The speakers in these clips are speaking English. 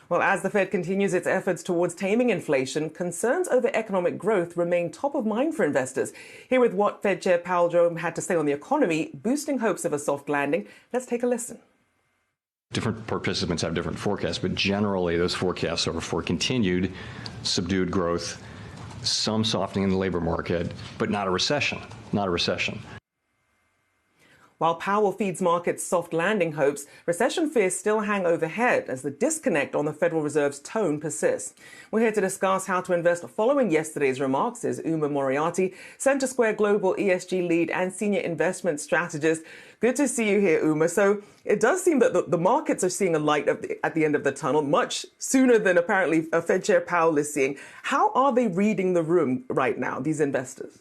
Well, as the Fed continues its efforts towards taming inflation, concerns over economic growth remain top of mind for investors. Here with what Fed Chair Powell had to say on the economy, boosting hopes of a soft landing. Let's take a listen. Different participants have different forecasts, but generally those forecasts are for continued subdued growth, some softening in the labor market, but not a recession. While Powell feeds markets soft landing hopes, recession fears still hang overhead as the disconnect on the Federal Reserve's tone persists. We're here to discuss how to invest following yesterday's remarks is Moriarity, CenterSquare Global ESG lead and senior investment strategist. Good to see you here, Uma. So it does seem that the markets are seeing a light at the end of the tunnel much sooner than apparently Fed Chair Powell is seeing. How are they reading the room right now, these investors?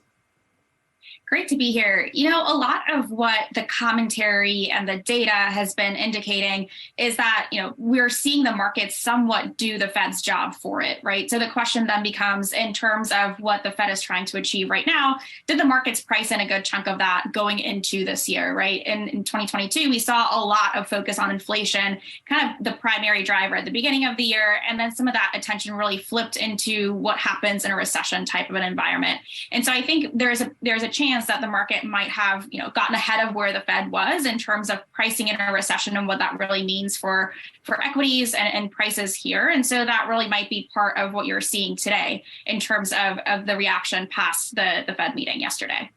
Great to be here. You know, a lot of what the commentary and the data has been indicating is that, we're seeing the markets somewhat do the Fed's job for it, right? So the question then becomes, in terms of what the Fed is trying to achieve right now, did the markets price in a good chunk of that going into this year, right? In 2022, we saw a lot of focus on inflation, kind of the primary driver at the beginning of the year. And then some of that attention really flipped into what happens in a recession type of an environment. And so I think there's a chance that the market might have, gotten ahead of where the Fed was in terms of pricing in a recession and what that really means for equities and prices here. And so that really might be part of what you're seeing today in terms of the reaction past the Fed meeting yesterday.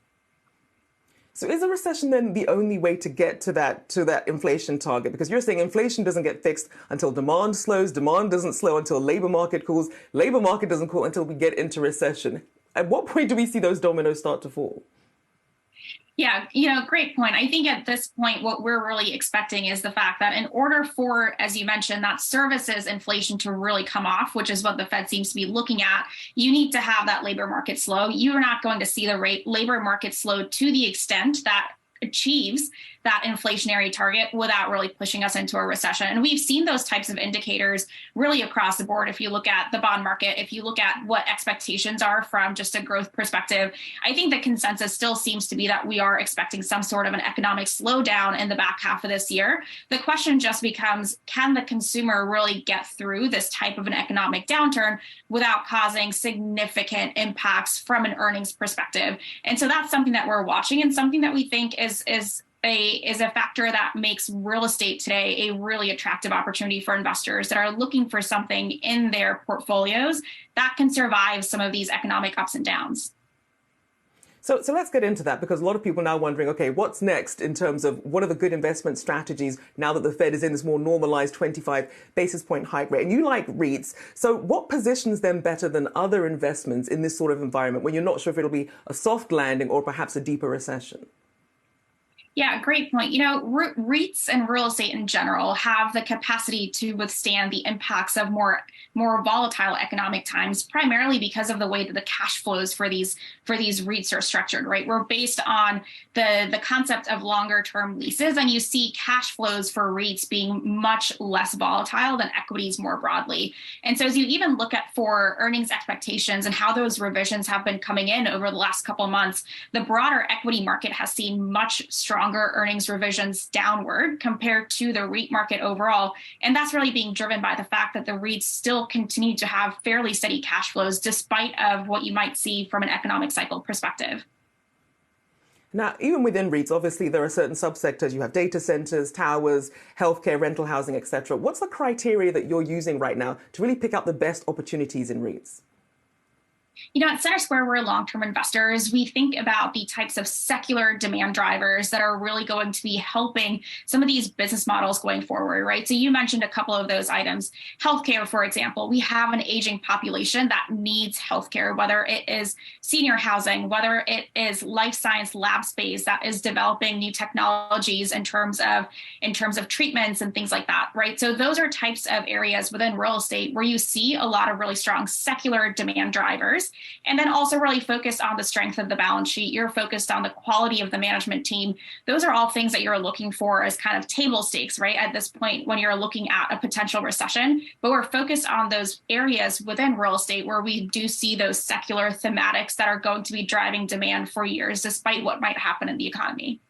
So is a recession then the only way to get to that inflation target? Because you're saying inflation doesn't get fixed until demand slows, demand doesn't slow until labor market cools, labor market doesn't cool until we get into recession. At what point do we see those dominoes start to fall? Yeah, great point. I think at this point, what we're really expecting is the fact that in order for, as you mentioned, that services inflation to really come off, which is what the Fed seems to be looking at, you need to have that labor market slow. You're not going to see the labor market slow to the extent that achieves that inflationary target without really pushing us into a recession. And we've seen those types of indicators really across the board. If you look at the bond market, if you look at what expectations are from just a growth perspective, I think the consensus still seems to be that we are expecting some sort of an economic slowdown in the back half of this year. The question just becomes, can the consumer really get through this type of an economic downturn without causing significant impacts from an earnings perspective? And so that's something that we're watching and something that we think is a factor that makes real estate today a really attractive opportunity for investors that are looking for something in their portfolios that can survive some of these economic ups and downs. So let's get into that, because a lot of people are now wondering, okay, what's next in terms of what are the good investment strategies now that the Fed is in this more normalized 25 basis point hike rate? And you like REITs. So what positions them better than other investments in this sort of environment when you're not sure if it'll be a soft landing or perhaps a deeper recession? Yeah, great point. REITs and real estate in general have the capacity to withstand the impacts of more volatile economic times, primarily because of the way that the cash flows for these REITs are structured, right? We're based on the concept of longer term leases, and you see cash flows for REITs being much less volatile than equities more broadly. And so as you even look at for earnings expectations and how those revisions have been coming in over the last couple of months, the broader equity market has seen much stronger earnings revisions downward compared to the REIT market overall. And that's really being driven by the fact that the REITs still continue to have fairly steady cash flows despite of what you might see from an economic cycle perspective. Now, even within REITs, obviously, there are certain subsectors. You have data centers, towers, healthcare, rental housing, etc. What's the criteria that you're using right now to really pick out the best opportunities in REITs? At CenterSquare, we're long-term investors. We think about the types of secular demand drivers that are really going to be helping some of these business models going forward, right? So you mentioned a couple of those items. Healthcare, for example, we have an aging population that needs healthcare, whether it is senior housing, whether it is life science lab space that is developing new technologies in terms of treatments and things like that, right? So those are types of areas within real estate where you see a lot of really strong secular demand drivers. And then also really focused on the strength of the balance sheet. You're focused on the quality of the management team. Those are all things that you're looking for as kind of table stakes, right? At this point, when you're looking at a potential recession, but we're focused on those areas within real estate where we do see those secular thematics that are going to be driving demand for years, despite what might happen in the economy.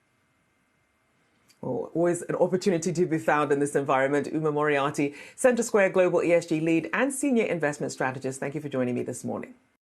Well, always an opportunity to be found in this environment. Moriarity, CenterSquare Global ESG Lead and Senior Investment Strategist, thank you for joining me this morning.